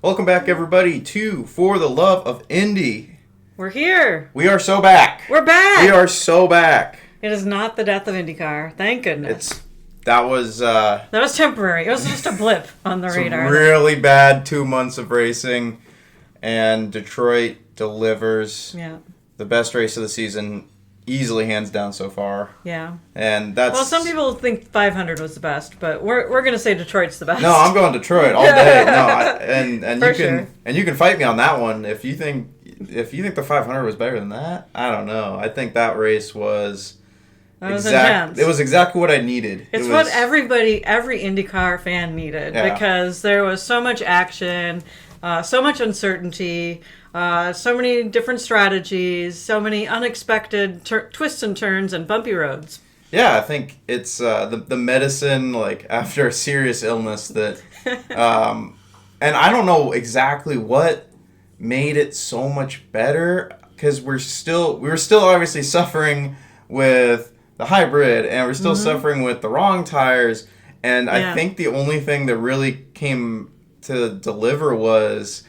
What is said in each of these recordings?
Welcome back, everybody, to For the Love of Indy. We're here. We are so back. We're back. We are so back. It is not the death of IndyCar. Thank goodness. That was temporary. It was just a blip on the radar. Really bad 2 months of racing, and Detroit delivers the best race of the season, easily hands down so far. Yeah. And that's... Well, some people think 500 was the best, but we're going to say Detroit's the best. No, I'm going Detroit all day. And you can fight me on that one if you think the 500 was better than that. I don't know. I think that race was intense. It was exactly what I needed. It's what every IndyCar fan needed because there was so much action, so much uncertainty, so many different strategies, so many unexpected twists and turns and bumpy roads. Yeah, I think it's the medicine, like, after a serious illness that... and I don't know exactly what made it so much better, because we were still obviously suffering with the hybrid, and we're still suffering with the wrong tires, and I think the only thing that really came to deliver was...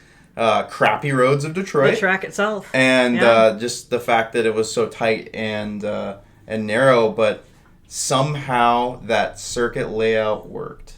crappy roads of Detroit. The track itself. And just the fact that it was so tight and narrow, but somehow that circuit layout worked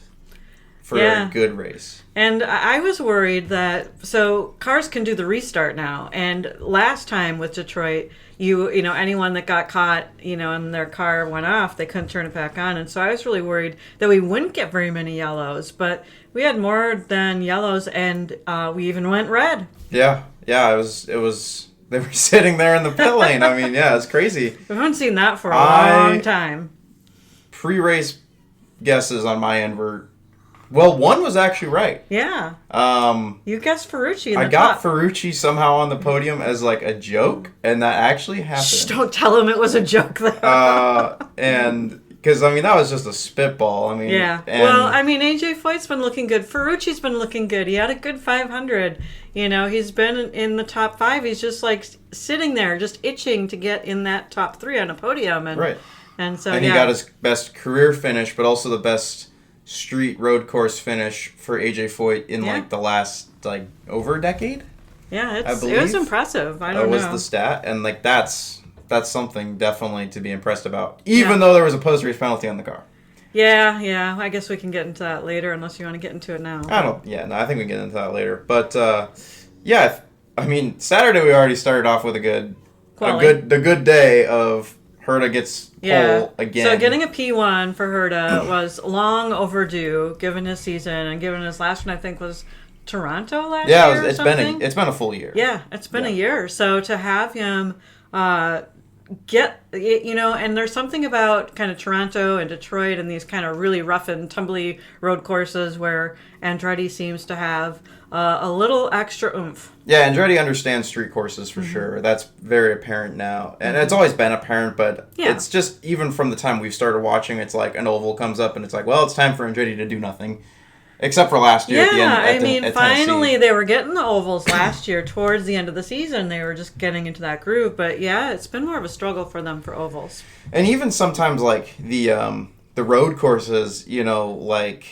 for a good race. And I was worried that, so cars can do the restart now, and last time with Detroit, you know, anyone that got caught, and their car went off, they couldn't turn it back on, and so I was really worried that we wouldn't get very many yellows, but we had more than yellows, and we even went red. Yeah, it was. They were sitting there in the pit lane. I mean, it's crazy. We haven't seen that for a long time. Pre-race guesses on my end were, well, one was actually right. Yeah. You guessed Ferrucci. I got Ferrucci somehow on the podium as like a joke, and that actually happened. Shh, don't tell him it was a joke, though. And because that was just a spitball. I mean, AJ Foyt's been looking good. Ferrucci's been looking good. He had a good 500. He's been in the top 5. He's just like sitting there, just itching to get in that top 3 on a podium. And, right. And so he got his best career finish, but also the best street road course finish for AJ Foyt in like the last over a decade. Yeah, it was impressive. I don't know. That was the stat, and like that's something definitely to be impressed about, even though there was a post-race penalty on the car. Yeah. I guess we can get into that later, unless you want to get into it now. I think we can get into that later. But Saturday we already started off with a good day of Herta gets pole again. So getting a P1 for Herta was long overdue, given his season and given his last one, I think, was Toronto last year. Yeah, it's been a full year. Yeah, it's been a year. So to have him get, and there's something about kind of Toronto and Detroit and these kind of really rough and tumbly road courses where Andretti seems to have a little extra oomph. Yeah, Andretti understands street courses for sure. That's very apparent now. And it's always been apparent, but it's just, even from the time we've started watching, it's like an oval comes up and it's like, well, it's time for Andretti to do nothing. Except for last year at the end. At finally Tennessee. They were getting the ovals last year towards the end of the season. They were just getting into that groove. But it's been more of a struggle for them for ovals. And even sometimes like the road courses, like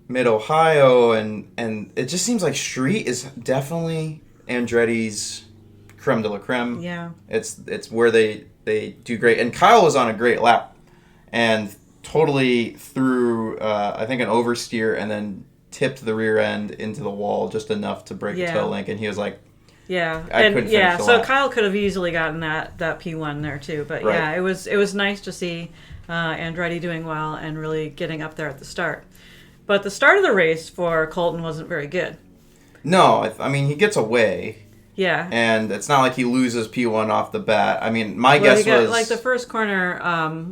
Mid-Ohio and it just seems like street is definitely Andretti's creme de la creme. Yeah. It's where they do great. And Kyle was on a great lap and totally threw I think an oversteer and then tipped the rear end into the wall just enough to break the tail link, and he was like, I couldn't finish the lap. Kyle could have easily gotten that P1 there too, but it was nice to see Andretti doing well and really getting up there at the start. But the start of the race for Colton wasn't very good. No, I mean, he gets away. Yeah. And it's not like he loses P1 off the bat. I mean, my guess was... Like the first corner,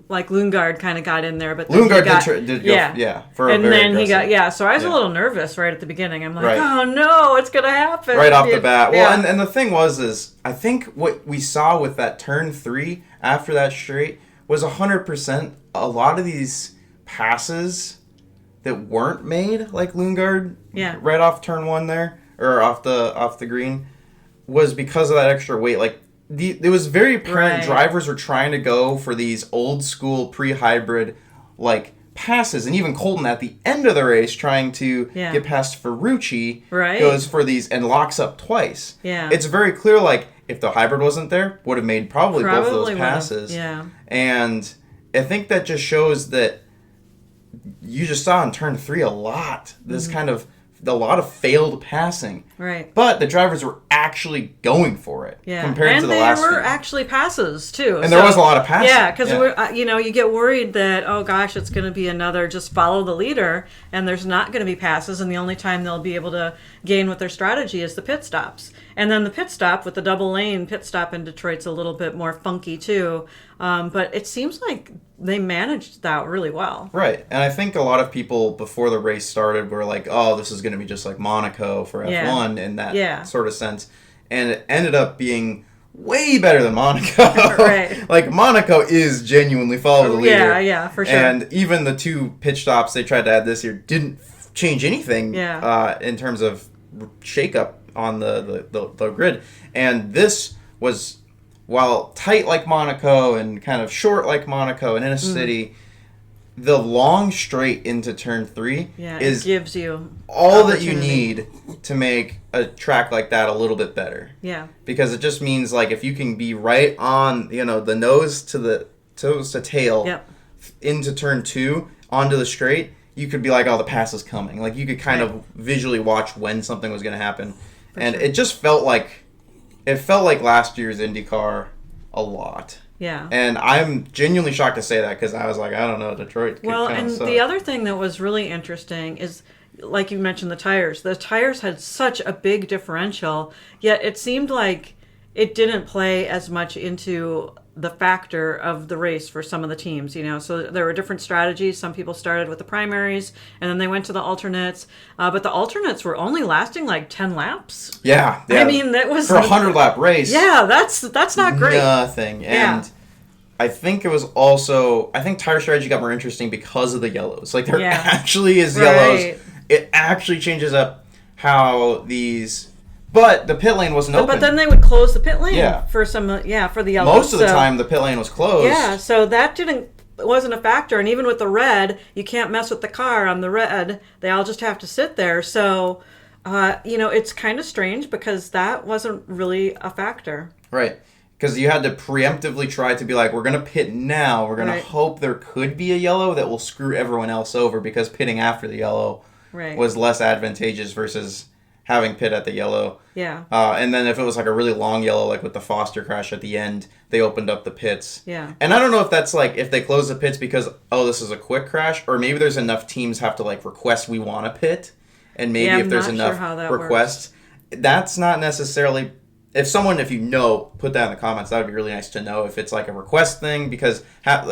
like Lundgaard kind of got in there, but... Lundgaard did go for a very aggressive. And then he got... So I was a little nervous right at the beginning. I'm like, oh no, it's going to happen. Right off the bat. Well, and the thing was I think what we saw with that turn 3 after that straight was 100%. A lot of these passes that weren't made, like Lundgaard, right off turn 1 there, or off the green, was because of that extra weight. Like, it was very apparent drivers were trying to go for these old school pre-hybrid, like passes, and even Colton at the end of the race trying to get past Ferrucci goes for these and locks up twice. Yeah. It's very clear, like, if the hybrid wasn't there, would have made probably both of those passes. Yeah. And I think that just shows that you just saw in turn 3 a lot. This kind of a lot of failed passing. Right. But the drivers were actually going for it compared to the last And there were few. actually passes, too. And there was a lot of passing. Yeah, because, you get worried that, oh, gosh, it's going to be another just follow the leader, and there's not going to be passes, and the only time they'll be able to gain with their strategy is the pit stops. And then the pit stop with the double lane pit stop in Detroit's a little bit more funky, too. But it seems like they managed that really well. Right. And I think a lot of people before the race started were like, oh, this is going to be just like Monaco for F1 in that sort of sense. And it ended up being way better than Monaco. Right. Like, Monaco is genuinely follow the leader. Yeah, for sure. And even the 2 pit stops they tried to add this year didn't change anything in terms of shakeup on the grid. And this was, while tight like Monaco and kind of short like Monaco and in a city, the long straight into turn 3 it gives you all that you need to make a track like that a little bit better. Yeah. Because it just means, like, if you can be right on, the nose to tail into turn 2 onto the straight, you could be like, oh, the pass is coming. Like, you could kind of visually watch when something was going to happen. It just felt like last year's IndyCar a lot. Yeah. And I'm genuinely shocked to say that because I was like, I don't know, Detroit. Well, and the other thing that was really interesting is, like you mentioned, the tires. The tires had such a big differential, yet it seemed like it didn't play as much into the factor of the race for some of the teams, So there were different strategies. Some people started with the primaries, and then they went to the alternates. But the alternates were only lasting like 10 laps. Yeah. I mean, that was... For a 100-lap race. Yeah, that's not great. Nothing. And I think it was also... I think tire strategy got more interesting because of the yellows. Like, there actually is yellows. It actually changes up how these... But the pit lane wasn't open. But then they would close the pit lane for for the yellows. Most of the time, the pit lane was closed. Yeah, so that wasn't a factor. And even with the red, you can't mess with the car on the red. They all just have to sit there. So, it's kind of strange because that wasn't really a factor. Right. Because you had to preemptively try to be like, we're going to pit now. We're going to hope there could be a yellow that will screw everyone else over because pitting after the yellow was less advantageous versus having pit at the yellow. Yeah. And then if it was like a really long yellow, like with the Foster crash at the end, they opened up the pits. Yeah. And I don't know if that's like, if they close the pits because, oh, this is a quick crash, or maybe there's enough teams have to like request we want a pit. And maybe if there's enough requests, that's not necessarily... If you know, put that in the comments. That would be really nice to know if it's like a request thing, because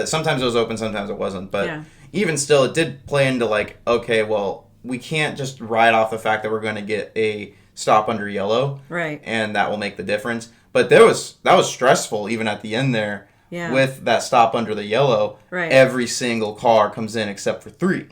sometimes it was open, sometimes it wasn't. But even still, it did play into like, okay, well, we can't just ride off the fact that we're going to get a stop under yellow, right? And that will make the difference. But that was stressful even at the end there, with that stop under the yellow. Right. Every single car comes in except for 3.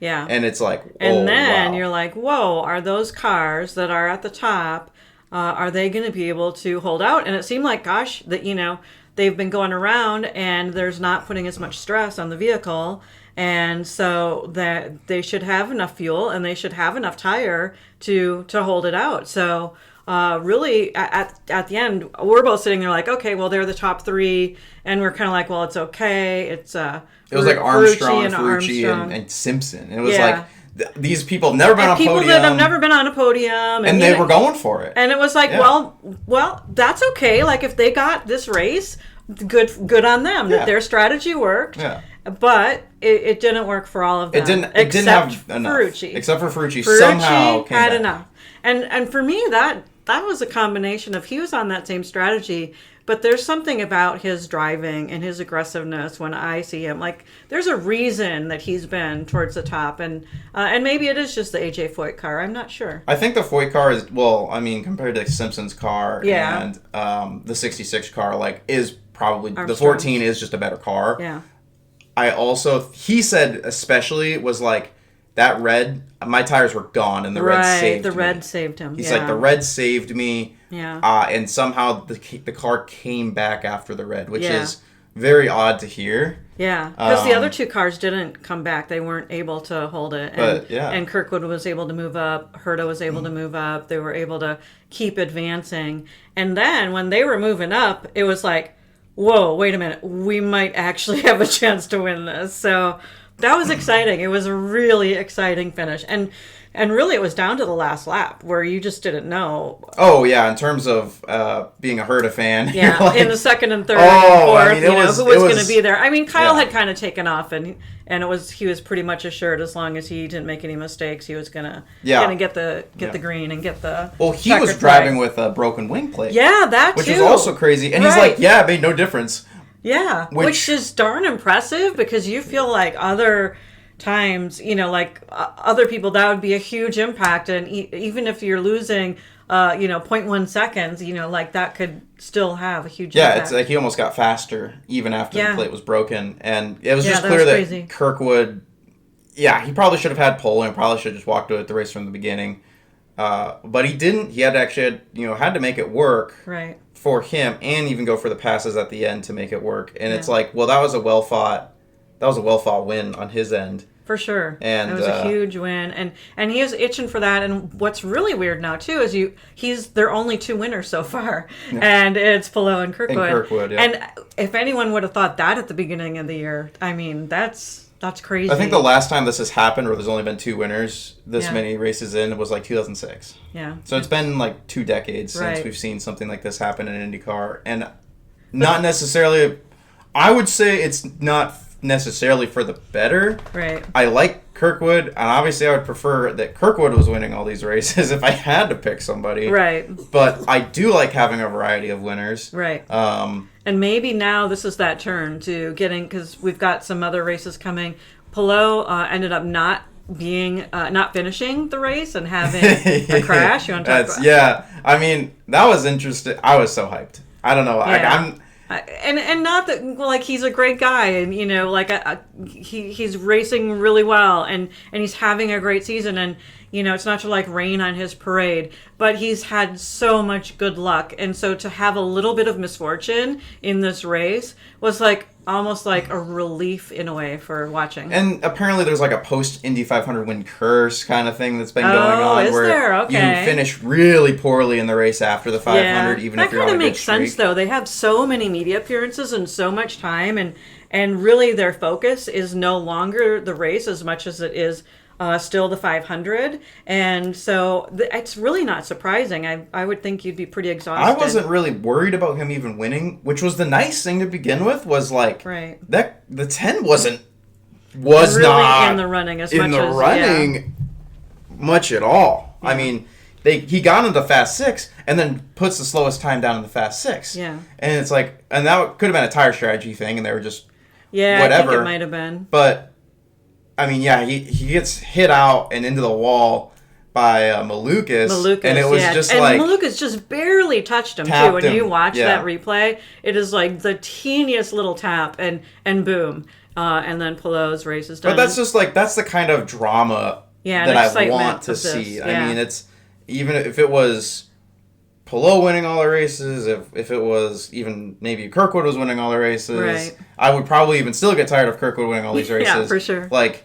Yeah. And it's like, and then you're like, whoa, are those cars that are at the top? Are they going to be able to hold out? And it seemed like, gosh, that they've been going around and there's not putting as much stress on the vehicle. And so that they should have enough fuel and they should have enough tire to hold it out. So really, at the end, we're both sitting there like, okay, well, they're the top 3. And we're kind of like, well, it's okay. It was like Armstrong, Ferrucci, and Simpson. And it was like, these people have never been on a podium. People that have never been on a podium. And they were going for it. And it was like, well, that's okay. Like, if they got this race, good on them. Yeah. Their strategy worked. Yeah. But it didn't work for all of them. It didn't have enough. Ferrucci. Except for Ferrucci somehow came had back. enough. And for me, that was a combination of he was on that same strategy, but there's something about his driving and his aggressiveness when I see him. Like, there's a reason that he's been towards the top, and maybe it is just the AJ Foyt car. I'm not sure. I think the Foyt car is, compared to Simpson's car and the 66 car, like, is probably, the 14 is just a better car. Yeah. He said especially, was like, that red, my tires were gone, and the red saved me. The red saved him. He's like, the red saved me. Yeah. And somehow the car came back after the red, which is very odd to hear. Yeah, because the other two cars didn't come back. They weren't able to hold it. And Kirkwood was able to move up. Herta was able to move up. They were able to keep advancing. And then when they were moving up, it was like, whoa, wait a minute. We might actually have a chance to win this. So that was exciting. It was a really exciting finish. And really, it was down to the last lap where you just didn't know. Oh, yeah, in terms of being a Herta fan. Yeah, like, in the second and third and fourth, who was going to be there. I mean, Kyle had kind of taken off, and he was pretty much assured as long as he didn't make any mistakes, he was going to get the green and get the he was driving with a broken wing plate. Yeah, that which too. Which is also crazy. And he's like, it made no difference. Yeah, which is darn impressive because you feel like other times, like other people, that would be a huge impact, and even if you're losing 0.1 seconds, like that could still have a huge impact. It's like he almost got faster even after the plate was broken, and it was just clear that Kirkwood, he probably should have had pole and probably should have just walked away at the race from the beginning, but he didn't. He had to actually had to make it work for him and even go for the passes at the end to make it work, and it's like, well, that was a well fought win on his end. For sure. And it was a huge win. And he is itching for that. And what's really weird now, too, is there are only two winners so far. Yeah. And it's Palou and Kirkwood. And if anyone would have thought that at the beginning of the year, I mean, that's crazy. I think the last time this has happened where there's only been two winners this many races in was like 2006. Yeah. So it's been like 2 decades since we've seen something like this happen in IndyCar. And not necessarily, I would say it's not necessarily for the better. Right. I like Kirkwood, and obviously I would prefer that Kirkwood was winning all these races if I had to pick somebody. Right. But I do like having a variety of winners. Right. And maybe now this is that turn to getting, because we've got some other races coming. Palou ended up not finishing the race and having a crash. You want to talk about? Yeah. I mean, that was interesting. I was so hyped. I don't know. Yeah. And not that, like, he's a great guy, and he's racing really well, and he's having a great season, and it's not to like rain on his parade, but he's had so much good luck, and so to have a little bit of misfortune in this race was like almost like a relief in a way for watching. And apparently there's like a post Indy 500 win curse kind of thing that's been going on, where you finish really poorly in the race after the 500, even if you're on a good streak. That kind of makes sense, though. They have so many media appearances and so much time, and really their focus is no longer the race as much as it is still the 500, and so it's really not surprising. I would think you'd be pretty exhausted. I wasn't really worried about him even winning, which was the nice thing to begin with. Was like that the 10 was really not in the running much at all. Yeah. I mean, he got into fast 6 and then puts the slowest time down in the fast 6. Yeah, and it's like, and that could have been a tire strategy thing, and they were just whatever. I think it might have been, but. I mean, he gets hit out and into the wall by Malukas, and it was just and like... And Malukas just barely touched him, too. When you watch that replay, it is like the teeniest little tap, and boom. And then Palou's race is done. But that's just like, that's the kind of drama that I want to see. Yeah. I mean, it's... Even if it was Palou winning all the races, if it was even maybe Kirkwood was winning all the races, I would probably even still get tired of Kirkwood winning all these races. Yeah, for sure. Like,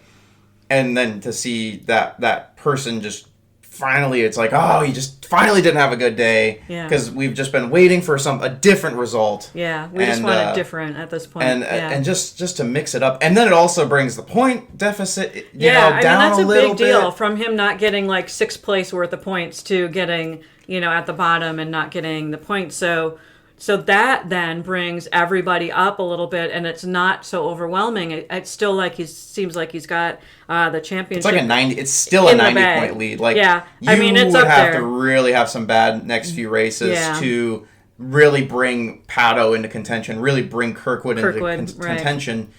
and then to see that person just finally, it's like, oh, he just finally didn't have a good day. Yeah. Because we've just been waiting for a different result. Yeah, we just want it different at this point. And just to mix it up. And then it also brings the point deficit down a little bit. That's a big deal, from him not getting like 6th place worth of points to getting, at the bottom and not getting the points. So that then brings everybody up a little bit, and it's not so overwhelming. It's still like seems like he's got the championship. It's like a 90. It's still a 90-point lead. Like, yeah, I mean, it's up there. You would have to really have some bad next few races to really bring Pato into contention, really bring Kirkwood into contention.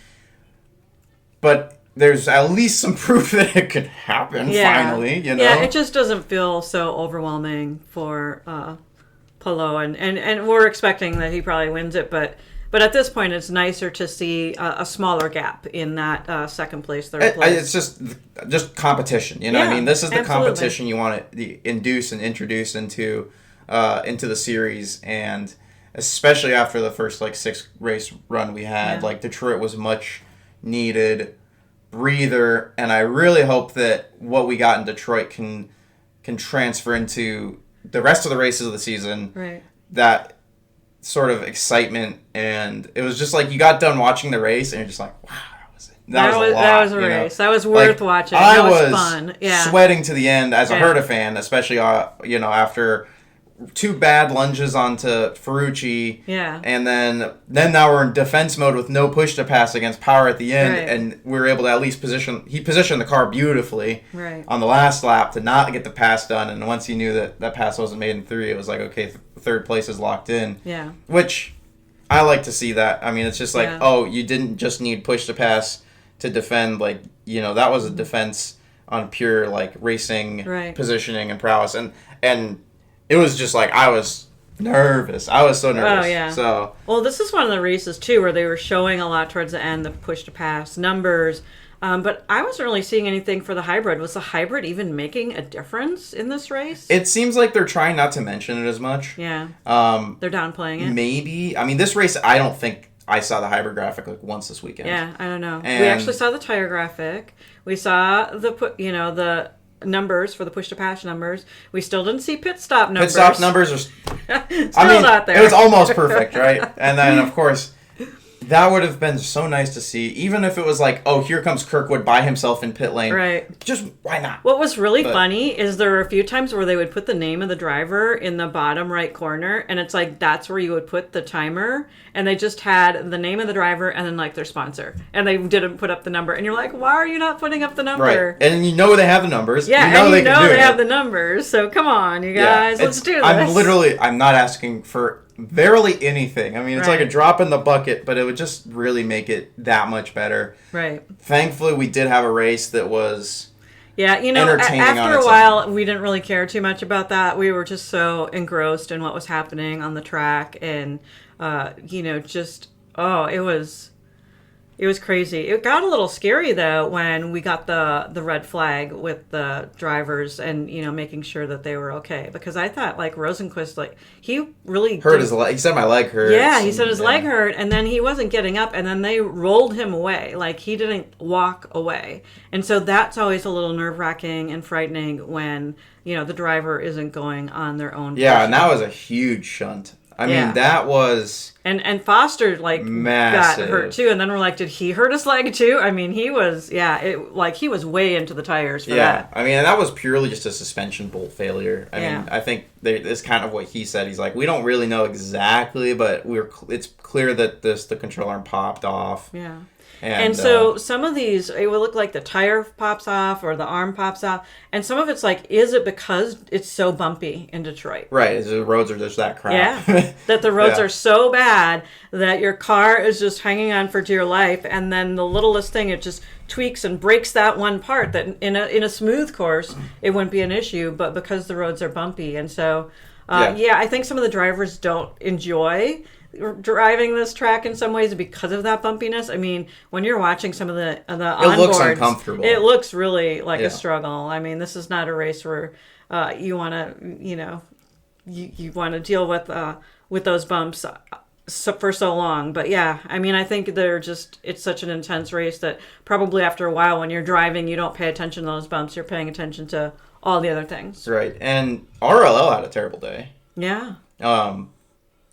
But there's at least some proof that it could happen finally. Yeah, it just doesn't feel so overwhelming for Palou, and we're expecting that he probably wins it, but at this point it's nicer to see a smaller gap in that second place, third place. It's just competition, I mean, this is the competition you want to induce and introduce into the series, and especially after the first like 6 race run we had. Yeah. Like Detroit was much needed breather, and I really hope that what we got in Detroit can transfer into the rest of the races of the season. Right. That sort of excitement, and it was just like you got done watching the race and you're just like, wow, that was a race. That was worth watching. I that was fun. Yeah. Sweating to the end as a Herta fan, especially after 2 bad lunges onto Ferrucci. Yeah. And then now we're in defense mode with no push to pass against Power at the end, and we were able to at least position the car beautifully on the last lap to not get the pass done. And once he knew that pass wasn't made in 3, it was like, okay, third place is locked in. Yeah. Which I like to see that. I mean, it's just like, oh, you didn't just need push to pass to defend. Like, that was a defense on pure like racing positioning and prowess, and it was just like I was nervous. I was so nervous. Oh, yeah. So, well, this is one of the races, too, where they were showing a lot towards the end, the push-to-pass numbers. But I wasn't really seeing anything for the hybrid. Was the hybrid even making a difference in this race? It seems like they're trying not to mention it as much. Yeah. They're downplaying it. Maybe. I mean, this race, I don't think I saw the hybrid graphic like once this weekend. Yeah, I don't know. And we actually saw the tire graphic. We saw the numbers for the push-to-pass numbers. We still didn't see pit stop numbers. Pit stop numbers are still not there. It was almost perfect, right? And then, of course, that would have been so nice to see. Even if it was like, oh, here comes Kirkwood by himself in pit lane. Right. Just, why not? What was really funny is there were a few times where they would put the name of the driver in the bottom right corner, and it's like that's where you would put the timer, and they just had the name of the driver and then like their sponsor, and they didn't put up the number, and you're like, why are you not putting up the number? Right. And they have the numbers. Yeah, they have the numbers, so come on, you guys, let's do this. I'm not asking for barely anything. I mean, it's like a drop in the bucket, but it would just really make it that much better. Right. Thankfully, we did have a race that was entertaining after a while, we didn't really care too much about that. We were just so engrossed in what was happening on the track, and it was crazy. It got a little scary, though, when we got the red flag with the drivers and, making sure that they were okay. Because I thought, like, Rosenquist, like, he really hurt his leg. He said, my leg hurts. Yeah, he said his leg hurt, and then he wasn't getting up, and then they rolled him away. Like, he didn't walk away. And so that's always a little nerve-wracking and frightening when, the driver isn't going on their own. Yeah, and that was a huge shunt. I mean, that was... And Foster, like, massive. got hurt, too. And then we're like, did he hurt his leg, too? I mean, he was, he was way into the tires for that. Yeah, I mean, and that was purely just a suspension bolt failure. I mean, I think it's kind of what he said. He's like, we don't really know exactly, but it's clear that the control arm popped off. Yeah. And so some of these, it will look like the tire pops off or the arm pops off. And some of it's like, is it because it's so bumpy in Detroit? Right. The roads are just that crap. Yeah. That the roads are so bad that your car is just hanging on for dear life. And then the littlest thing, it just tweaks and breaks that one part that in a smooth course, it wouldn't be an issue. But because the roads are bumpy. And so, I think some of the drivers don't enjoy driving this track in some ways because of that bumpiness. I mean, when you're watching some of the onboards, it looks uncomfortable. It looks really like a struggle. I mean, this is not a race where you want to, you want to deal with those bumps for so long. But yeah, I mean, I think it's such an intense race that probably after a while when you're driving, you don't pay attention to those bumps. You're paying attention to all the other things. Right. And RLL had a terrible day. Yeah.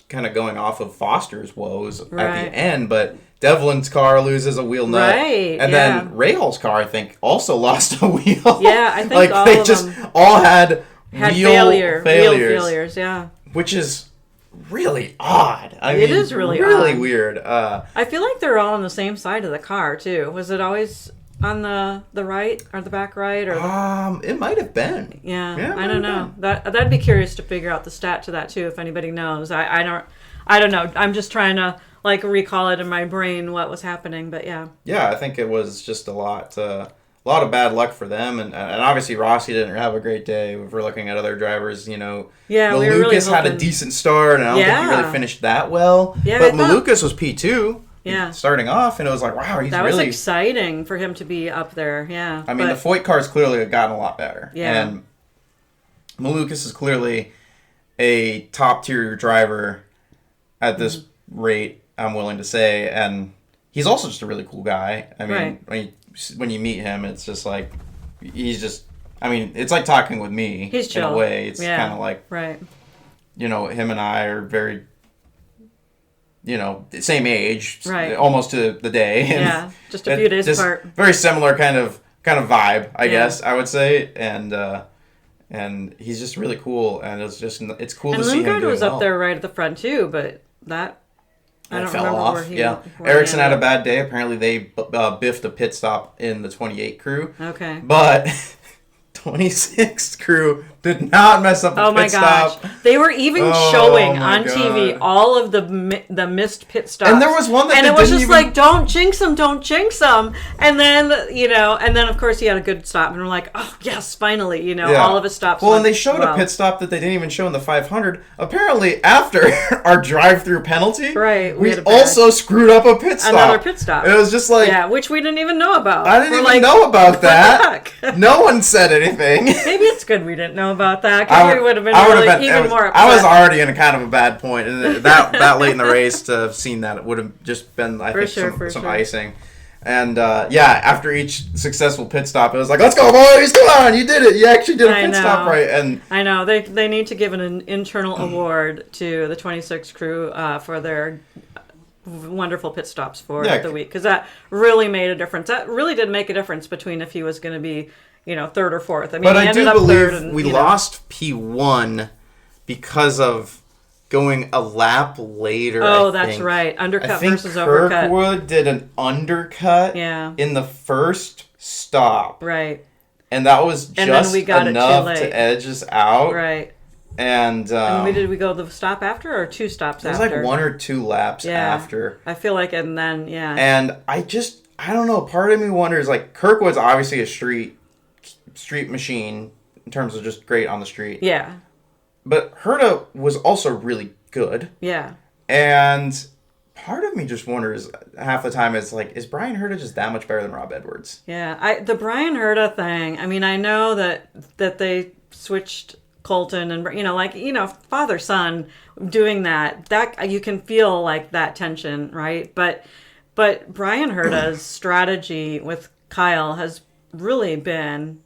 Kind of going off of Foster's woes at the end, but Devlin's car loses a wheel nut. Right. And then Rahaal's car, I think, also lost a wheel. Yeah, I think like all they of just them all had wheel failures. Wheel failures, yeah. Which is really odd. It is really odd. Weird. I feel like they're all on the same side of the car too. Was it always on the right or the back right or it might have been. Yeah, I don't know. That'd be curious to figure out the stat to that too if anybody knows. I don't know. I'm just trying to like recall it in my brain what was happening, but yeah. Yeah, I think it was just a lot of bad luck for them, and obviously Rossi didn't have a great day. If we're looking at other drivers, Yeah, we were really Malukas had a decent start, and I don't think he really finished that well. Yeah, but Malukas was P2. Yeah. Starting off, and it was like, wow, that was exciting for him to be up there. Yeah. I mean, the Foyt cars clearly have gotten a lot better. Yeah. And Malukas is clearly a top tier driver at this rate, I'm willing to say. And he's also just a really cool guy. I mean, when you meet him, it's just like, he's just, I mean, it's like talking with me. He's chill. In a way. It's kind of like, him and I are very, same age, almost to the day. And just a few days apart. Very similar kind of vibe, I guess I would say. And he's just really cool, and it's cool to see him doing well. Was up there right at the front too, but that I don't remember off. Where he. Yeah, Ericsson had a bad day. Apparently, they biffed a pit stop in the 28 crew. Okay, but 26 crew did not mess up the pit stop. They were even showing on TV all of the missed pit stops. And there was one that it was just like, don't jinx them. And then, of course he had a good stop. And we're like, oh, yes, finally, all of his stops. Well, and they showed a pit stop that they didn't even show in the 500. Apparently, after our drive-through penalty, we also screwed up a pit stop. Another pit stop. It was just like... Yeah, which we didn't even know about. I didn't even know about that. No one said anything. Maybe it's good we didn't know about that, because we would have been even more upset. I was already in a kind of a bad point, and that late in the race to have seen that, it would have just been, I think, some icing. And after each successful pit stop, it was like, let's go, boys, come on, you did it, you actually did a pit stop right. And I know they need to give an internal award to the 26 crew for their wonderful pit stops for the week, because that really made a difference. That really did make a difference between if he was going to be third or fourth. I mean, but I do believe we lost P1 because of going a lap later. Oh, that's right. Undercut versus overcut. Kirkwood did an undercut in the first stop. Right. And that was just enough to edge us out. Right. And did we go the stop after or two stops after? It was like 1 or 2 laps after. I feel like, and then, And I don't know, part of me wonders, like, Kirkwood's obviously a street machine in terms of just great on the street. Yeah. But Herta was also really good. Yeah. And part of me just wonders half the time is like, is Brian Herta just that much better than Rob Edwards? Yeah. The Brian Herta thing, I mean, I know that they switched Colton and, father-son doing that you can feel like that tension, right? But Brian Herta's strategy with Kyle has really been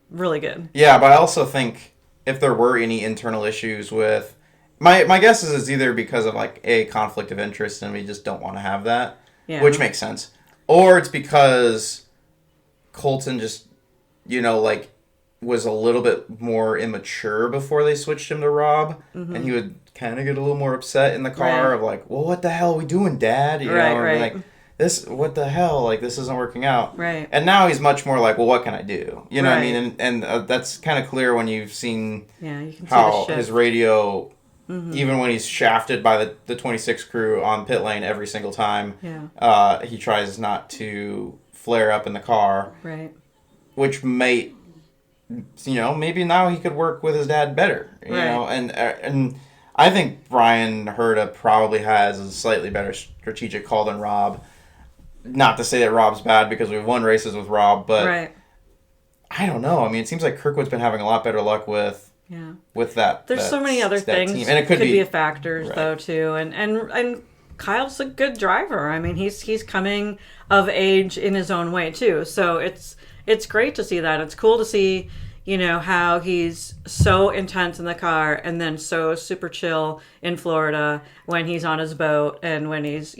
really good. Yeah, but I also think if there were any internal issues with... My guess is it's either because of, like, a conflict of interest and we just don't want to have that, which makes sense. Or it's because Colton just, was a little bit more immature before they switched him to Rob, and he would kind of get a little more upset in the car of, like, well, what the hell are we doing, Dad? Right. Like, what the hell? Like, this isn't working out. Right. And now he's much more like, well, what can I do? You know what I mean? And that's kind of clear when you've seen you can how see his radio, even when he's shafted by the 26 crew on pit lane every single time, he tries not to flare up in the car. Right. Which might, maybe now he could work with his dad better. You know, and I think Brian Herta probably has a slightly better strategic call than Rob. Not to say that Rob's bad because we've won races with Rob, but I don't know. I mean, it seems like Kirkwood's been having a lot better luck with that. There's so many other things, team. And it could be a factor though too. And Kyle's a good driver. I mean, he's coming of age in his own way too. So it's great to see that. It's cool to see, how he's so intense in the car and then so super chill in Florida when he's on his boat and when he's,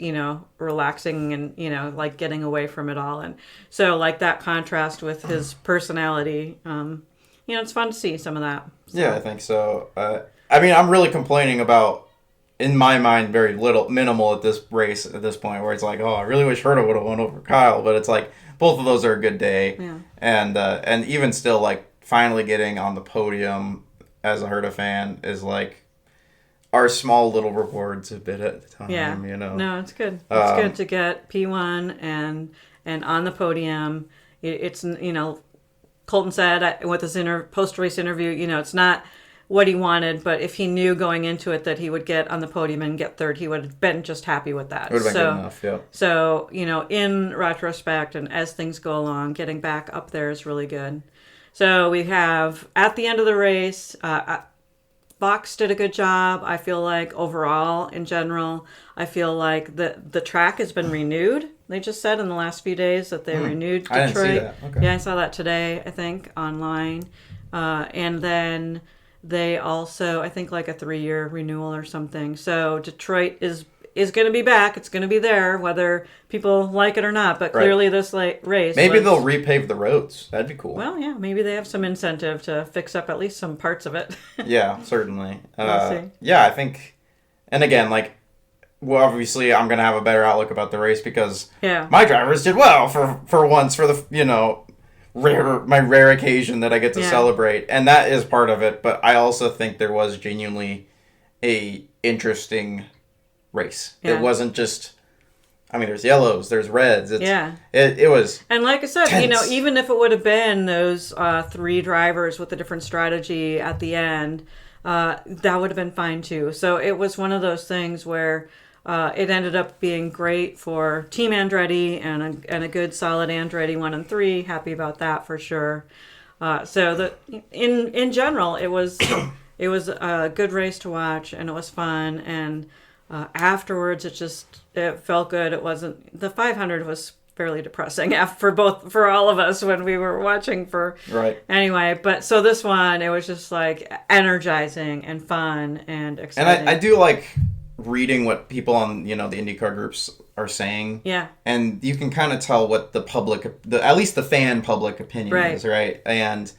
relaxing and, like getting away from it all. And so like that contrast with his personality, it's fun to see some of that. So. Yeah, I think so. I mean, I'm really complaining about, in my mind, very minimal at this race at this point where it's like, oh, I really wish Herta would have won over Kyle. But it's like, both of those are a good day. Yeah. And even still, like, finally getting on the podium as a Herta fan is like our small little rewards a bit at a time. Yeah. No, it's good. It's good to get P1 and on the podium. It's Colton said with his post-race interview, it's not what he wanted, but if he knew going into it that he would get on the podium and get third, he would have been just happy with that. It would have been good enough, yeah. So, in retrospect and as things go along, getting back up there is really good. So we have, at the end of the race, Fox did a good job. I feel like overall, in general, I feel like the track has been renewed. They just said in the last few days that they renewed Detroit. I didn't see that. Okay. Yeah, I saw that today, I think, online. And then they also, I think, like a 3-year renewal or something. So Detroit is going to be back. It's going to be there, whether people like it or not. But clearly, this race. Maybe they'll repave the roads. That'd be cool. Well, yeah, maybe they have some incentive to fix up at least some parts of it. Yeah, certainly. We'll see. Yeah, I think, and again, like, well, obviously, I'm gonna have a better outlook about the race because my drivers did well for once, for the my rare occasion that I get to celebrate, and that is part of it. But I also think there was genuinely a interesting race. Yeah. It wasn't just, I mean, there's yellows, there's reds. It was. And like I said, tense. Even if it would have been those 3 drivers with a different strategy at the end, that would have been fine too. So it was one of those things where it ended up being great for Team Andretti and a good solid Andretti 1 and 3. Happy about that for sure. So in general, it was a good race to watch, and it was fun. And afterwards, it felt good. It wasn't, the 500 was fairly depressing for all of us when we were watching anyway. But so this one, it was just like energizing and fun and exciting. And I do like reading what people on the IndyCar groups are saying. Yeah. And you can kind of tell what at least the fan public opinion is, right? And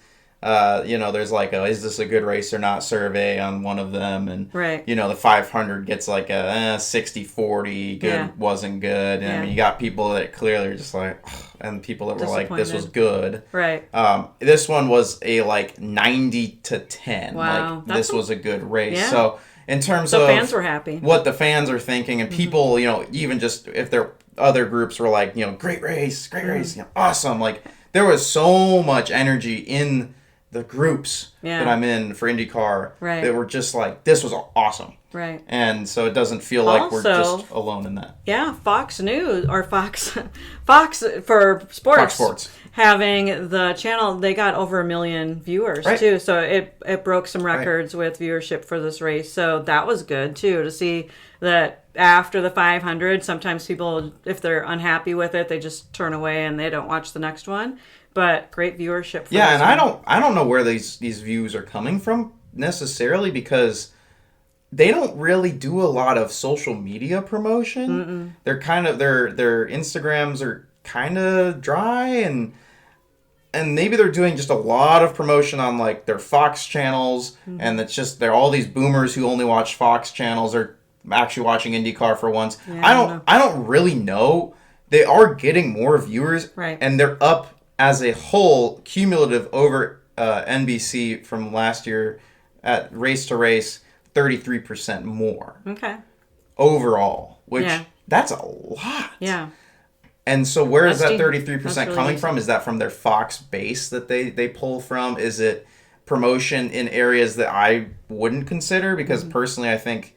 there's like is this a good race or not survey on one of them, and the 500 gets like a 60-40, good wasn't good, and I mean you got people that clearly are just like, and people that were like this was good. Right. This one was a like 90-10. Wow. Like this was a good race. Yeah. So in terms of fans were happy. What the fans are thinking, and people, even just if their other groups were like, great race, awesome. Like there was so much energy in the groups that I'm in for IndyCar that were just like, this was awesome. Right. And so it doesn't feel like we're just alone in that. Yeah, Fox News, or Fox for sports. Fox Sports. Having the channel, they got over 1 million viewers too. So it broke some records with viewership for this race. So that was good too, to see that after the 500, sometimes people, if they're unhappy with it, they just turn away and they don't watch the next one. But great viewership. Yeah, and I don't know where these views are coming from necessarily, because they don't really do a lot of social media promotion. Mm-mm. They're kind of their Instagrams are kind of dry, and maybe they're doing just a lot of promotion on like their Fox channels, and it's just they're all these boomers who only watch Fox channels are actually watching IndyCar for once. Yeah, I don't really know. They are getting more viewers, and they're up as a whole, cumulative over NBC from last year at race to race, 33% more. Okay. Overall, which that's a lot. Yeah. And so where is that 33% coming from? Is that from their Fox base that they pull from? Is it promotion in areas that I wouldn't consider? Because personally, I think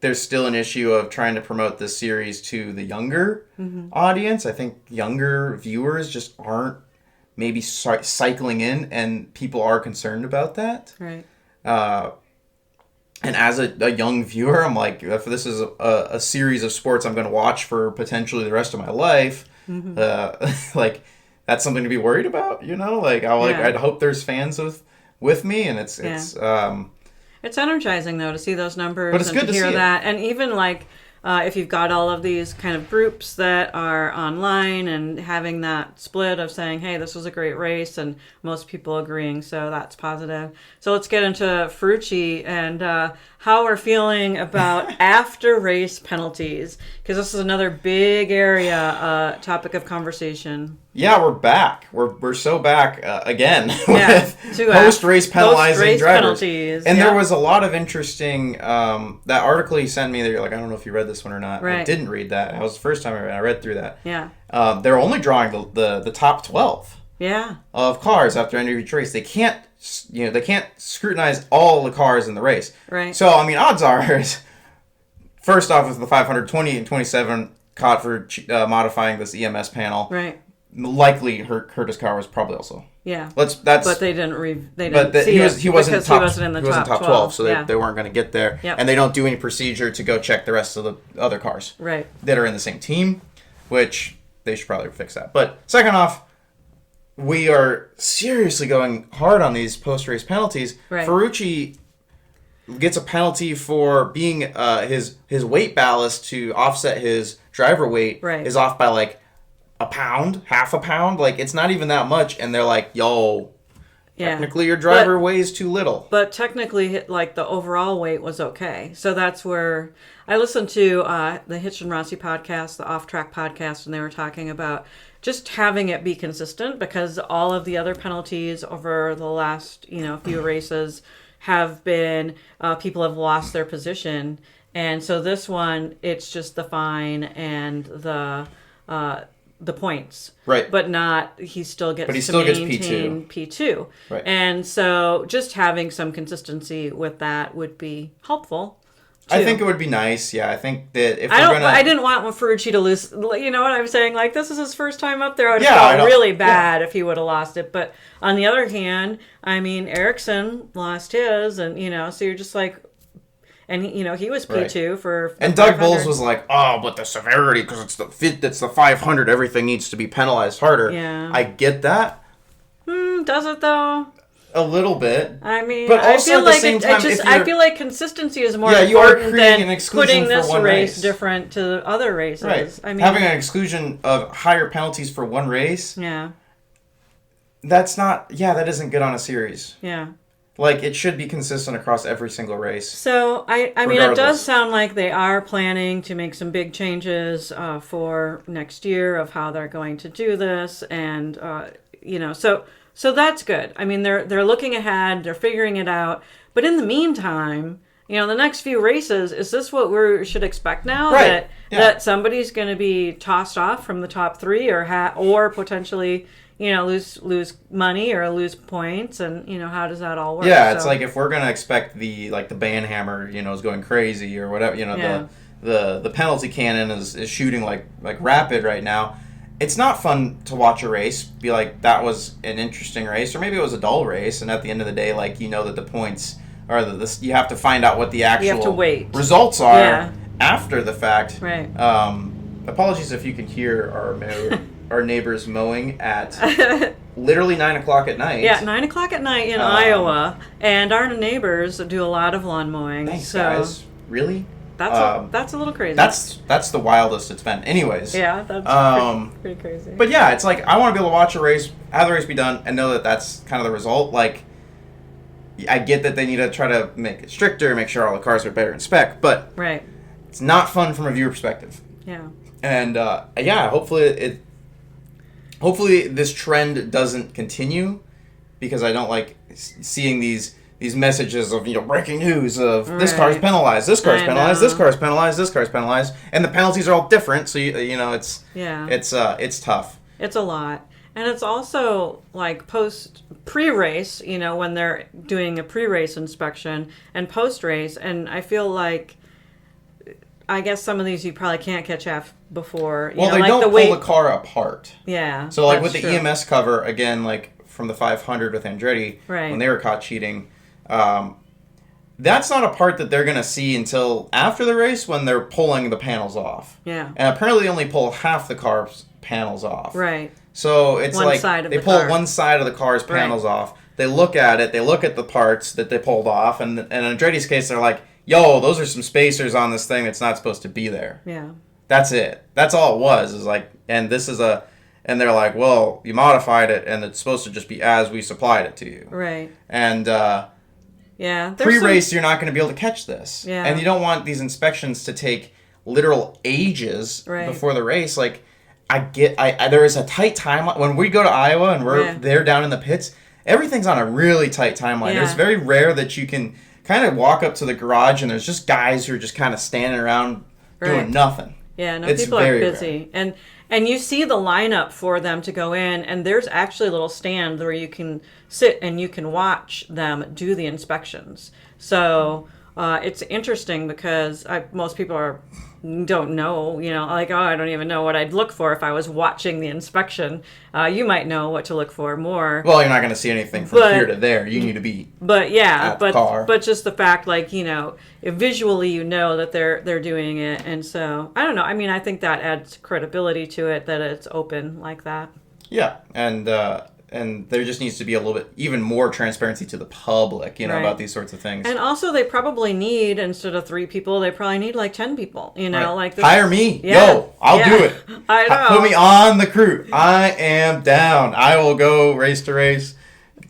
there's still an issue of trying to promote this series to the younger audience. I think younger viewers just aren't maybe cycling in, and people are concerned about that. Right. And as a young viewer, I'm like, if this is a series of sports I'm going to watch for potentially the rest of my life, like that's something to be worried about, Like I'd hope there's fans with me, and it's energizing, though, to see those numbers, but it's and good to hear that. And even, like, if you've got all of these kind of groups that are online and having that split of saying, hey, this was a great race, and most people agreeing, so that's positive. So let's get into Ferrucci and how we're feeling about after-race penalties, because this is another big area, topic of conversation. Yeah, we're back. We're so back again with post-race penalizing drivers. Penalties. And there was a lot of interesting, that article you sent me that you're like, I don't know if you read this one or not. Right. I didn't read that. That was the first time I read through that. Yeah. They're only drawing the top 12 of cars after end of each race. They can't scrutinize all the cars in the race. Right. So, I mean, odds are, first off, with the 520 and 27 caught for modifying this EMS panel. Right. likely hurt his car was probably also. Yeah. That's. But they didn't see he wasn't in the top 12, so yeah. they weren't going to get there. Yep. And they don't do any procedure to go check the rest of the other cars right. that are in the same team, which they should probably fix that. But second off, we are seriously going hard on these post-race penalties. Right. Ferrucci gets a penalty for being his weight ballast to offset his driver weight right. is off by like a pound, half a pound. Like, it's not even that much, and they're like, yo, technically your driver weighs too little. But technically, like, the overall weight was okay. So that's where I listened to the Hitch and Rossi podcast, the Off Track podcast, and they were talking about just having it be consistent, because all of the other penalties over the last few races have been people have lost their position, and so this one, it's just the fine and the points, right? But not he still gets P2. Right. And so just having some consistency with that would be helpful. I think it would be nice. Yeah, I think that if I didn't want Ferrucci to lose. You know what I'm saying? Like, this is his first time up there. I would have felt really bad if he would have lost it. But on the other hand, I mean, Ericsson lost his, and so you're just like, and he was P2 for. And Doug Bowles was like, oh, but the severity, because it's the 500, everything needs to be penalized harder. Yeah, I get that. Does it though? A little bit. I mean, but also I feel like consistency is more important than putting this race different to other races. Right. I mean, having an exclusion of higher penalties for one race. Yeah. That isn't good on a series. Yeah. Like, it should be consistent across every single race. So, I mean, it does sound like they are planning to make some big changes for next year of how they're going to do this. And, so that's good. I mean, they're looking ahead. They're figuring it out. But in the meantime, the next few races, is this what we should expect now? Right. That somebody's going to be tossed off from the top three or potentially... lose money or lose points, and how does that all work? Yeah, it's like if we're gonna expect the band hammer, is going crazy or whatever, the penalty cannon is shooting like rapid right now. It's not fun to watch a race be like, that was an interesting race, or maybe it was a dull race, and at the end of the day, like, that the points are you have to find out what the actual results are after the fact. Right. Apologies if you can hear our neighbors mowing at literally 9 o'clock at night. Yeah, 9 o'clock at night in Iowa, and our neighbors do a lot of lawn mowing. Thanks, guys. Really? That's a little crazy. That's the wildest it's been. Anyways. Yeah, that's pretty crazy. But yeah, it's like, I want to be able to watch a race, have the race be done, and know that that's kind of the result. Like, I get that they need to try to make it stricter, make sure all the cars are better in spec, but right. It's not fun from a viewer perspective. Yeah. And hopefully this trend doesn't continue, because I don't like seeing these messages of breaking news of this car's penalized, this car's penalized, this car's penalized, this car's penalized, and the penalties are all different. So it's tough. It's a lot, and it's also like pre-race, when they're doing a pre-race inspection and post-race, and I feel like. I guess some of these you probably can't catch before. They don't pull the car apart. Yeah. So like with the EMS cover, again, like from the 500 with Andretti, when they were caught cheating, that's not a part that they're going to see until after the race when they're pulling the panels off. Yeah. And apparently they only pull half the car's panels off. Right. So it's they pull one side of the car's panels off. They look at it. They look at the parts that they pulled off. And in Andretti's case, they're like, yo, those are some spacers on this thing that's not supposed to be there. Yeah. That's it. That's all it was. Is like, and they're like, well, you modified it, and it's supposed to just be as we supplied it to you. Right. And pre-race, you're not going to be able to catch this. Yeah. And you don't want these inspections to take literal ages before the race. Like, there is a tight timeline. When we go to Iowa and we're there down in the pits, everything's on a really tight timeline. Yeah. It's very rare that you can kind of walk up to the garage and there's just guys who are just kind of standing around doing nothing. Yeah, people are busy. Rare. And you see the lineup for them to go in, and there's actually a little stand where you can sit and you can watch them do the inspections. So it's interesting because most people don't know, like, oh, I don't even know what I'd look for if I was watching the inspection. You might know what to look for more. Well, you're not going to see anything from here to there. You need to be at the car. But just the fact, like, visually that they're doing it. And so, I don't know. I mean, I think that adds credibility to it, that it's open like that. Yeah, and there just needs to be a little bit, even more transparency to the public, about these sorts of things. And also, they probably need, instead of 3 people, they probably need like 10 people, like this. Hire me. Yeah. Yo, I'll do it. I know. Put me on the crew. I am down. I will go race to race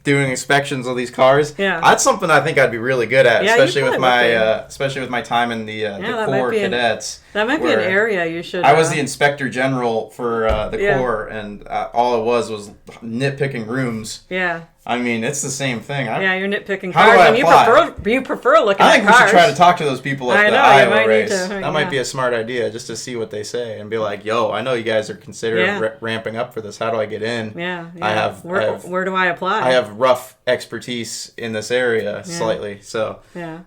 doing inspections of these cars. Yeah. That's something I think I'd be really good at, Yeah, especially with my time in the Corps cadets. That might be an area you should... I was the inspector general for the Corps, and all it was nitpicking rooms. Yeah. I mean, it's the same thing. You're nitpicking cars, and you prefer looking at cars. I think we should try to talk to those people at the Iowa race. That might be a smart idea, just to see what they say and be like, "Yo, I know you guys are considering ramping up for this. How do I get in? Yeah. Where do I apply? I have rough expertise in this area slightly, so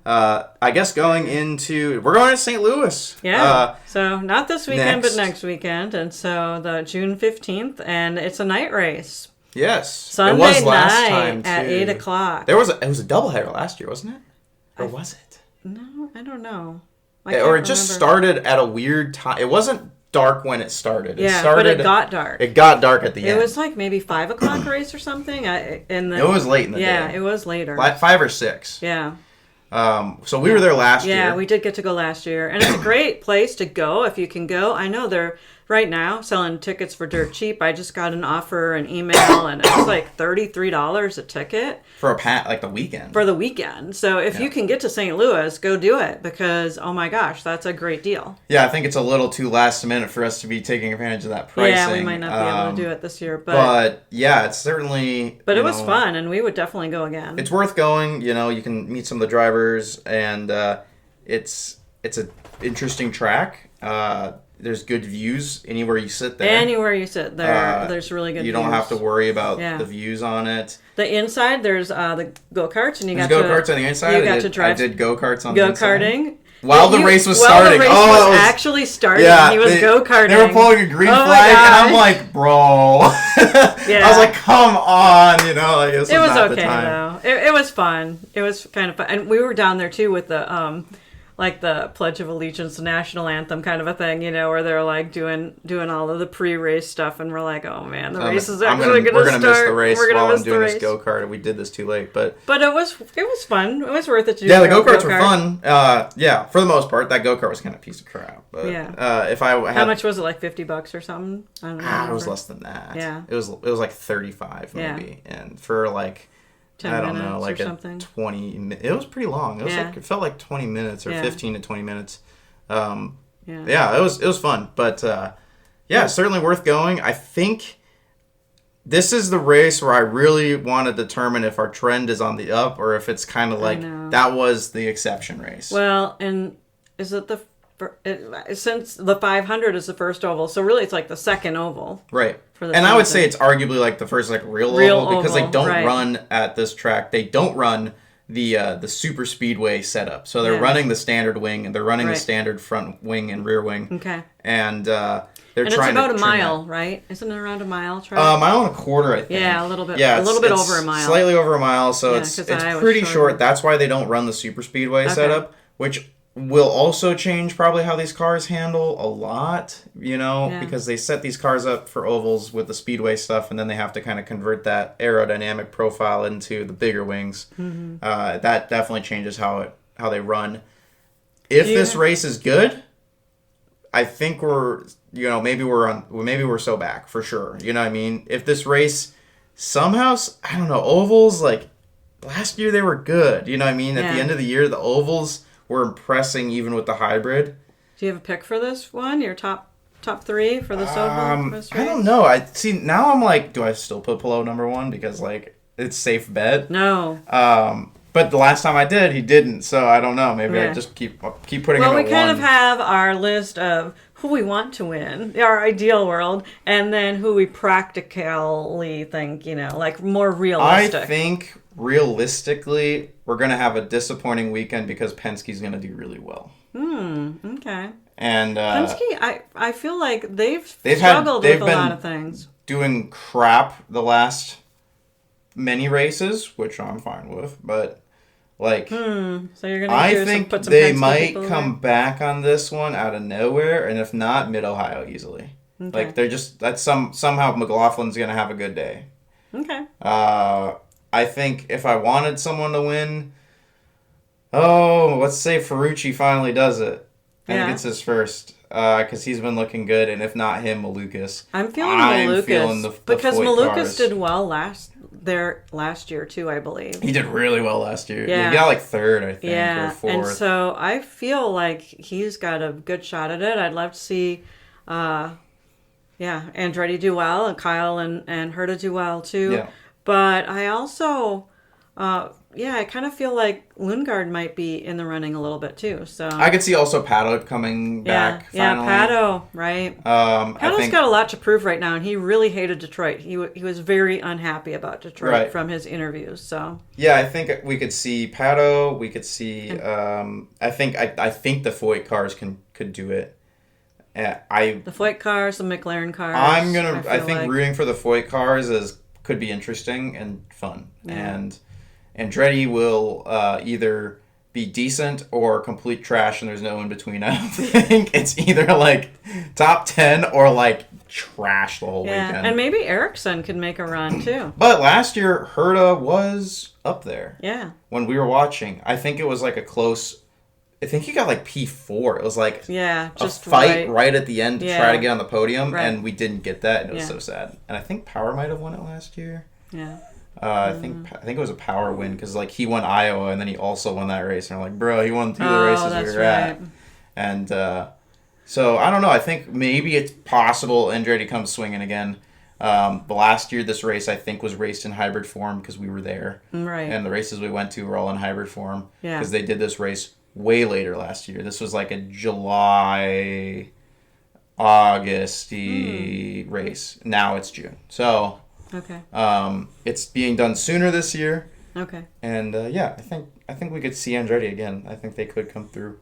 I guess we're going to St. Louis. Yeah. So not this weekend, but next weekend, and so the June 15th, and it's a night race. Yes, Sunday it was last night time too. at 8:00. It was a doubleheader last year, wasn't it? Or was it? No, I don't know. Or it just started at a weird time. It wasn't dark when it started. But it got dark. It got dark at the end. It was like maybe 5:00 race or something. It was late in the day. Yeah, it was later. 5 or 6. Yeah. So we were there last year. Yeah, we did get to go last year. And it's a great place to go if you can go. I know they're right now selling tickets for dirt cheap. I just got an offer, an email, and it was like $33 a ticket. For the weekend. For the weekend. So if you can get to St. Louis, go do it, because, oh my gosh, that's a great deal. Yeah, I think it's a little too last minute for us to be taking advantage of that pricing. Yeah, we might not be able to do it this year. But yeah, it's certainly... But it was fun, and we would definitely go again. It's worth going. You can meet some of the drivers, and it's an interesting track. There's good views anywhere you sit there. There's really good views. You don't have to worry about the views on it. The inside, there's the go-karts, and there's go-karts on the inside. You got to drive. I did go-karts on the inside. Go-karting. While the race was starting. While the race was actually starting, he was go-karting. They were pulling a green flag, and I'm like, bro. I was like, come on, it was okay, though. It was fun. It was kind of fun. And we were down there, too, with the... like the Pledge of Allegiance, the national anthem kind of a thing, where they're like doing all of the pre-race stuff, and we're like, oh man, the race is actually going to start. We're going to miss the race while I'm doing this go-kart, and we did this too late. But it was fun. It was worth it to do. Yeah, the go-karts were fun. For the most part, that go-kart was kind of a piece of crap. But if I had... How much was it, like $50 or something? I don't know. It was less than that. Yeah. It was like 35 maybe. And for like... 10 minutes like or something. 20. It was pretty long. It was it felt like 20 minutes or 15 to 20 minutes. It was fun, but certainly worth going. I think this is the race where I really want to determine if our trend is on the up or if it's kind of like that was the exception race. Well, and is it since the 500 is the first oval, so really it's like the second oval, right? And I would say it's arguably like the first real oval because they don't run at this track. They don't run the super speedway setup, so they're running the standard wing and they're running the standard front wing and rear wing. Okay. And they're trying. It's about a mile, right? Isn't it around a mile? Mile and a quarter, I think. Yeah, a little bit. Yeah, a little bit over a mile. Slightly over a mile, so it's pretty short. That's why they don't run the super speedway setup, which will also change probably how these cars handle a lot, because they set these cars up for ovals with the speedway stuff, and then they have to kind of convert that aerodynamic profile into the bigger wings. Mm-hmm. That definitely changes how they run. If this race is good, I think maybe we're so back for sure. You know what I mean? If this race somehow, I don't know, ovals, like last year they were good. You know what I mean? At the end of the year, the ovals were impressing even with the hybrid. Do you have a pick for this one? Your top 3 for this oval? For this race? I don't know. Now I'm like, do I still put Palou number 1 because like it's safe bet? No. But the last time I did, he didn't. So I don't know. Maybe I just keep putting him at one. Well, we kind of have our list of who we want to win, our ideal world, and then who we practically think, like more realistic. I think realistically, we're going to have a disappointing weekend because Penske's going to do really well. Okay. And Penske, I feel like they've struggled with a lot of things. Doing crap the last many races, which I'm fine with, but like, so you're gonna I think put some they Penske might people come back on this one out of nowhere, and if not, Mid Ohio easily. Okay. Like they're just somehow McLaughlin's gonna have a good day. Okay. I think if I wanted someone to win, let's say Ferrucci finally does it. I think it's his first, because he's been looking good, and if not him, Malukas. I'm feeling Malukas the because Foyt Malukas cars. did well last year too, I believe. He did really well last year. Yeah. He got like third, I think, or fourth. And so I feel like he's got a good shot at it. I'd love to see, Andretti do well, and Kyle and Herta do well too. Yeah. But I also, I kind of feel like Lundgaard might be in the running a little bit too. So I could see also Pato coming back. Finally. Pato, right? Pato's got a lot to prove right now, and he really hated Detroit. He was very unhappy about Detroit from his interviews. So yeah, I think we could see Pato. We could see. I think the Foyt cars could do it. The Foyt cars, the McLaren cars. I think rooting for the Foyt cars could be interesting and fun, and Andretti will either be decent or complete trash, and there's no in between. I don't think it's either like top 10 or like trash the whole weekend. And maybe Ericsson could make a run too. But last year, Herta was up there. Yeah. When we were watching, I think it was like a close. I think he got like P4. It was like just a fight right at the end to try to get on the podium, and we didn't get that, and it was so sad. And I think Power might have won it last year. Yeah. I think it was a Power win because like he won Iowa and then he also won that race, and I'm like, bro, he won 2 of the races we were at. And so I don't know. I think maybe it's possible Andretti comes swinging again. The last year this race I think was raced in hybrid form because we were there, right? And the races we went to were all in hybrid form because they did this race way later last year. This was like a July, August race. Now it's June. So okay. It's being done sooner this year. Okay. And I think we could see Andretti again. I think they could come through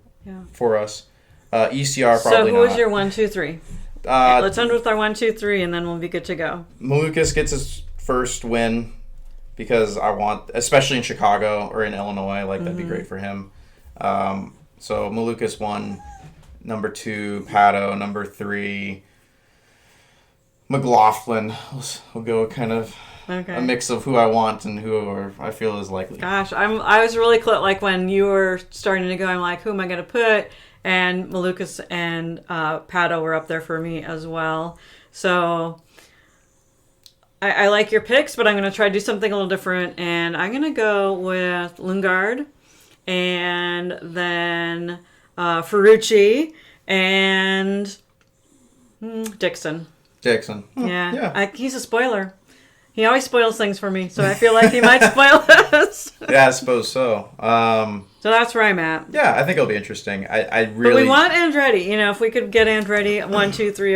for us. ECR probably not. So who was your 1, 2, 3? Let's end with our 1, 2, 3, and then we'll be good to go. Malukas gets his first win because I want, especially in Chicago or in Illinois, like that'd be great for him. So Malukas 1, number 2, Pato, number 3, McLaughlin. We'll go kind of a mix of who I want and who I feel is likely. Gosh, I was really like when you were starting to go, I'm like, who am I going to put? And Malukas and Pato were up there for me as well. So I like your picks, but I'm going to try to do something a little different. And I'm going to go with Lundgaard and then Ferrucci and Dixon. Dixon. Yeah. He's a spoiler. He always spoils things for me, so I feel like he might spoil us. Yeah, I suppose so. So that's where I'm at. Yeah, I think it'll be interesting. I really. But we want Andretti. If we could get Andretti 1, 2, 3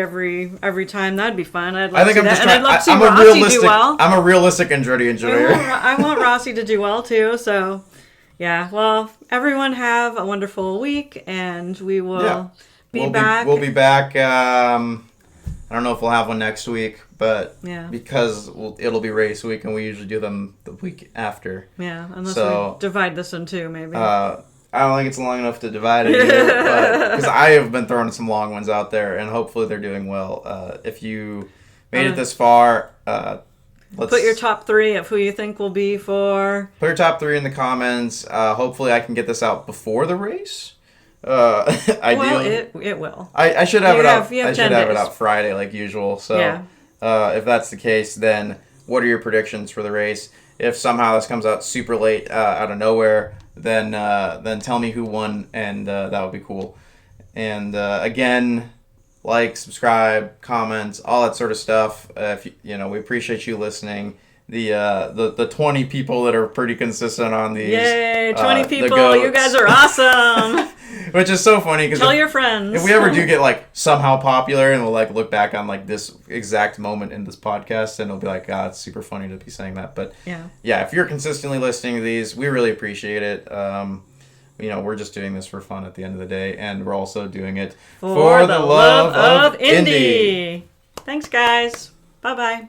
every time, that'd be fun. I'd love to see that. And I'd love to see Rossi do well. I'm a realistic Andretti enjoyer. I want Rossi to do well too. So, yeah. Well, everyone have a wonderful week, and we will be back. We'll be back. I don't know if we'll have one next week, but because it'll be race week, and we usually do them the week after. Yeah, unless we divide this in two, maybe. I don't think it's long enough to divide it either, because I have been throwing some long ones out there, and hopefully they're doing well. If you made it this far, put your top 3 of who you think will be for. Put your top 3 in the comments. Hopefully I can get this out before the race. Ideally, well, it will. I should have it out. I should have it out Friday like usual. So, if that's the case, then what are your predictions for the race? If somehow this comes out super late out of nowhere, then tell me who won, and that would be cool. And again, like, subscribe, comments, all that sort of stuff. We appreciate you listening, the 20 people that are pretty consistent on these. Yay, 20 the people! goats. You guys are awesome. Which is so funny because Tell your friends. if we ever do get like somehow popular and we'll like look back on like this exact moment in this podcast and it'll be like, it's super funny to be saying that. But yeah, if you're consistently listening to these, we really appreciate it. We're just doing this for fun at the end of the day, and we're also doing it for the love of Indy. Thanks, guys. Bye-bye.